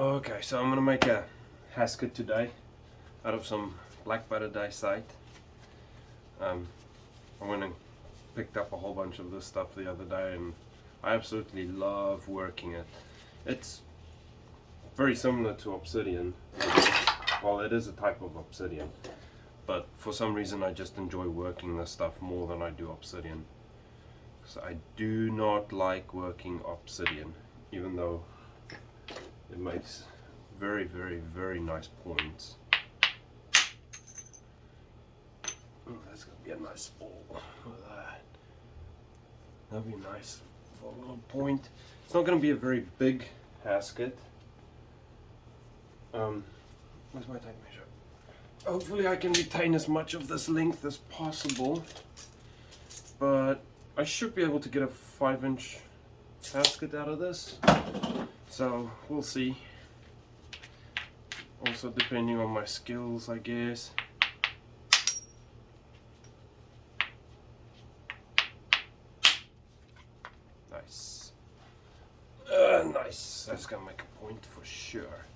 Okay, so I'm gonna make a Haskett today out of some black butter dicite. I went and picked up a whole bunch of this stuff the other day and I absolutely love working it. It's very similar to obsidian. Well, it is a type of obsidian, but for some reason I just enjoy working this stuff more than I do obsidian. So I do not like working obsidian, even though it makes very, very, very nice points. Oh, that's gonna be a nice ball. Look at that. That'll be nice for a little point. It's not gonna be a very big Haskett. Where's my tape measure? Hopefully I can retain as much of this length as possible, but I should be able to get a 5-inch Haskett out of this. So we'll see. Also depending on my skills, I guess. Nice. Nice. That's gonna make a point for sure.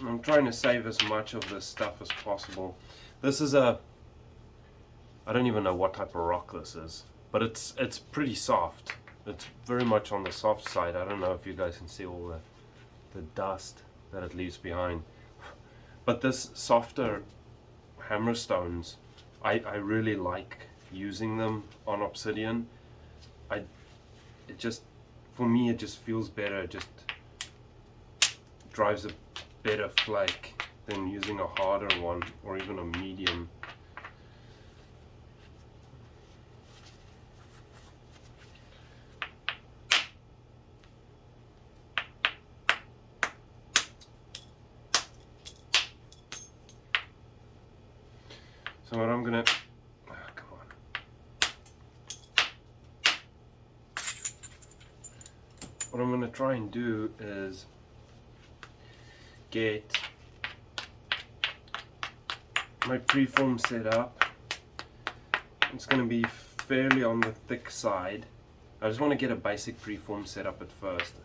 I'm trying to save as much of this stuff as possible. This is I don't even know what type of rock this is, but it's pretty soft. It's very much on the soft side. I don't know if you guys can see all the dust that it leaves behind. But this softer hammerstones, I really like using them on obsidian. It just, for me, it just feels better. It just drives a better flake than using a harder one or even a medium. So what I'm gonna, come on. What I'm gonna try and do is get my preform set up. It's gonna be fairly on the thick side. I just want to get a basic preform set up at first,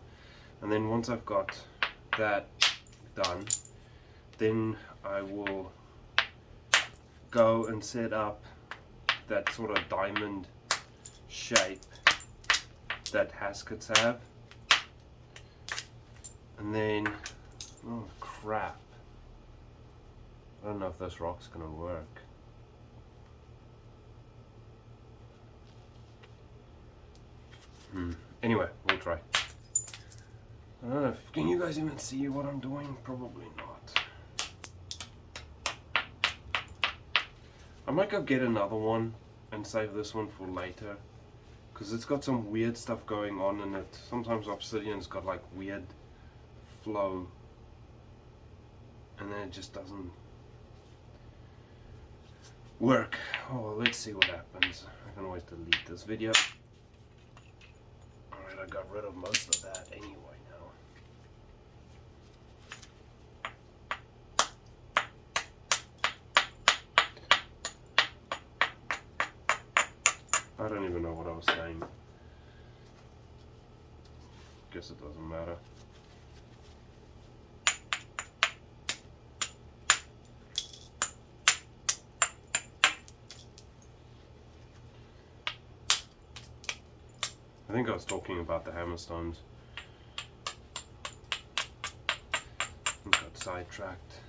and then once I've got that done, then I will go and set up that sort of diamond shape that Hasketts have. And then, oh crap, I don't know if this rock's gonna work. Anyway, we'll try. I don't know, can you guys even see what I'm doing? Probably not. I might go get another one and save this one for later, because it's got some weird stuff going on in it. Sometimes obsidian's got like weird flow and then it just doesn't work. Oh, well, let's see what happens. I can always delete this video. Alright, I got rid of most of that anyway now. I don't even know what I was saying. Guess it doesn't matter. I think I was talking about the hammerstones. I got sidetracked.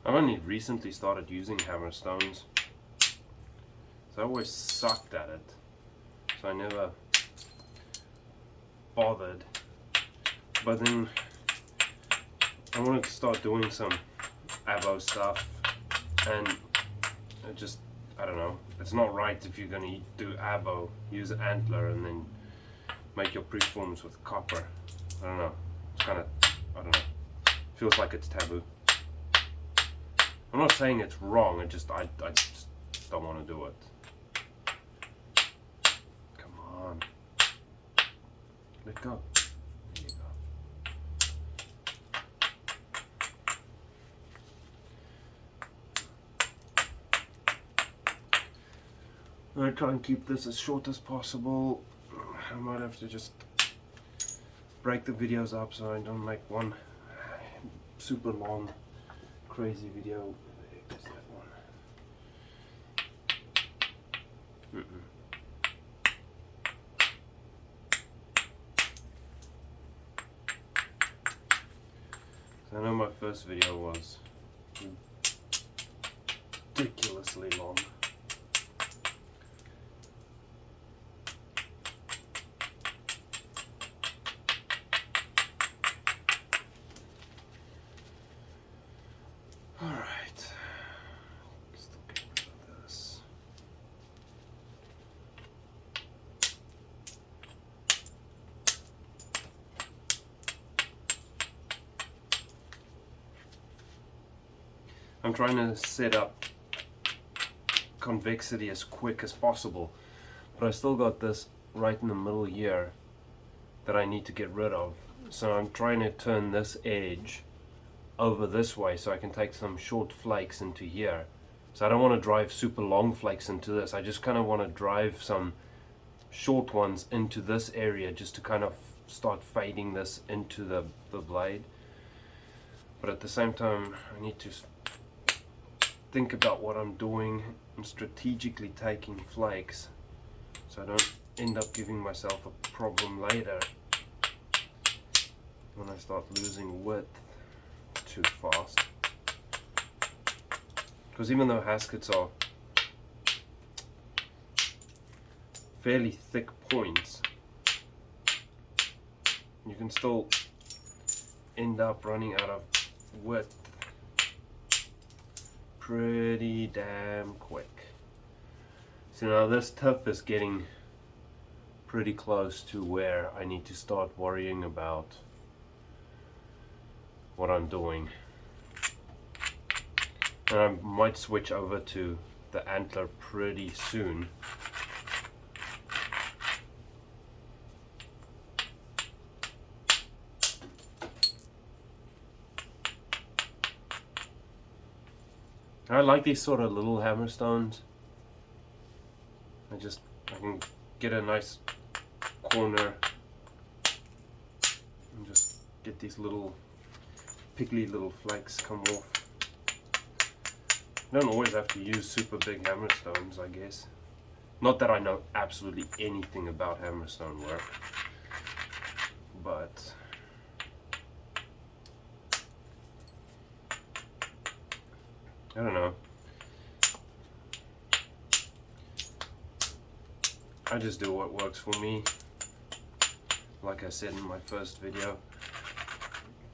I've only recently started using hammerstones, so I always sucked at it, so I never bothered. But then I wanted to start doing some avo stuff, and it just, I don't know, it's not right if you're going to do avo, use antler and then make your preforms with copper. I don't know, it's kind of, I don't know, feels like it's taboo. I'm not saying it's wrong, I just don't want to do it. Come on. Let go. There you go. I try and keep this as short as possible. I might have to just break the videos up so I don't make one super long, crazy video. There's that one. I know my first video was ridiculously long. Alright, still get rid of this. I'm trying to set up convexity as quick as possible, but I still got this right in the middle here that I need to get rid of. So I'm trying to turn this edge over this way so I can take some short flakes into here. So I don't want to drive super long flakes into this. I just kind of want to drive some short ones into this area just to kind of start fading this into the blade. But at the same time, I need to think about what I'm doing and strategically taking flakes so I don't end up giving myself a problem later when I start losing width too fast. Because even though Haskets are fairly thick points, you can still end up running out of width pretty damn quick. So now this tip is getting pretty close to where I need to start worrying about what I'm doing. And I might switch over to the antler pretty soon. I like these sort of little hammerstones. I can get a nice corner and just get these little piggly little flakes come off. You don't always have to use super big hammerstones, I guess. Not that I know absolutely anything about hammerstone work, but I don't know. I just do what works for me. Like I said in my first video,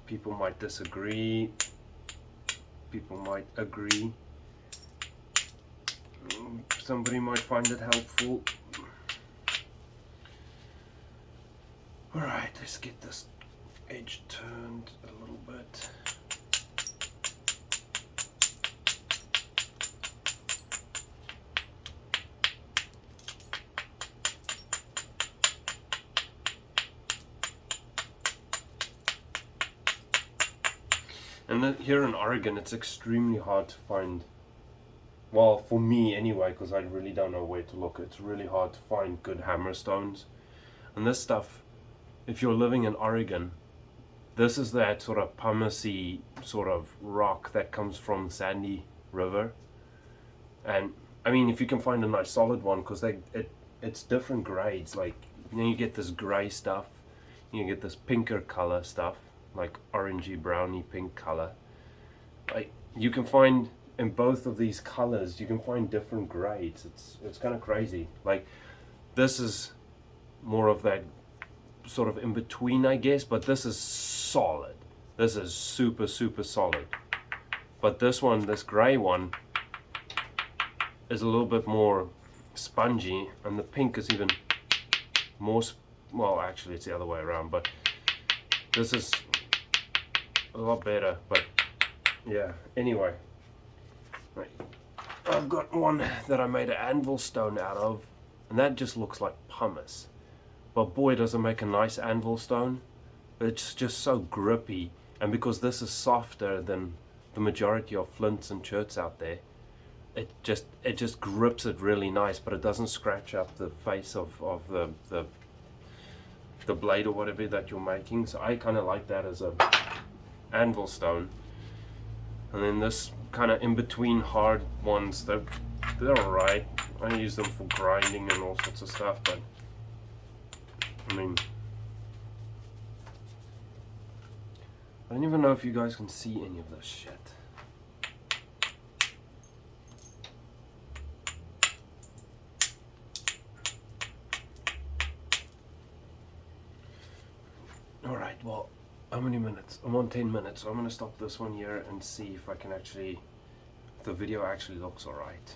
people might disagree, people might agree, somebody might find it helpful. Alright, let's get this edge turned a little bit. And here in Oregon, it's extremely hard to find, well, for me anyway, because I really don't know where to look. It's really hard to find good hammerstones. And this stuff, if you're living in Oregon, this is that sort of pumice sort of rock that comes from Sandy River. And I mean, if you can find a nice solid one, because it's different grades. Like, you know, you get this gray stuff, you get this pinker color stuff, like orangey browny pink color. Like, you can find in both of these colors, you can find different grades. It's kind of crazy. Like, this is more of that sort of in between, I guess, but this is solid. This is super solid. But this one, this gray one, is a little bit more spongy, and the pink is even more well, actually it's the other way around, but this is a lot better. But yeah, anyway, Right. I've got one that I made an anvil stone out of, and that just looks like pumice. But boy, does it make a nice anvil stone. It's just so grippy, and because this is softer than the majority of flints and cherts out there, it just grips it really nice, but it doesn't scratch up the face of the blade or whatever that you're making. So I kind of like that as a anvil stone. And then this kind of in between hard ones, they're alright. I use them for grinding and all sorts of stuff, but I mean, I don't even know if you guys can see any of this shit. Alright, well, how many minutes? I'm on 10 minutes, so I'm going to stop this one here and see if I can actually, if the video actually looks alright.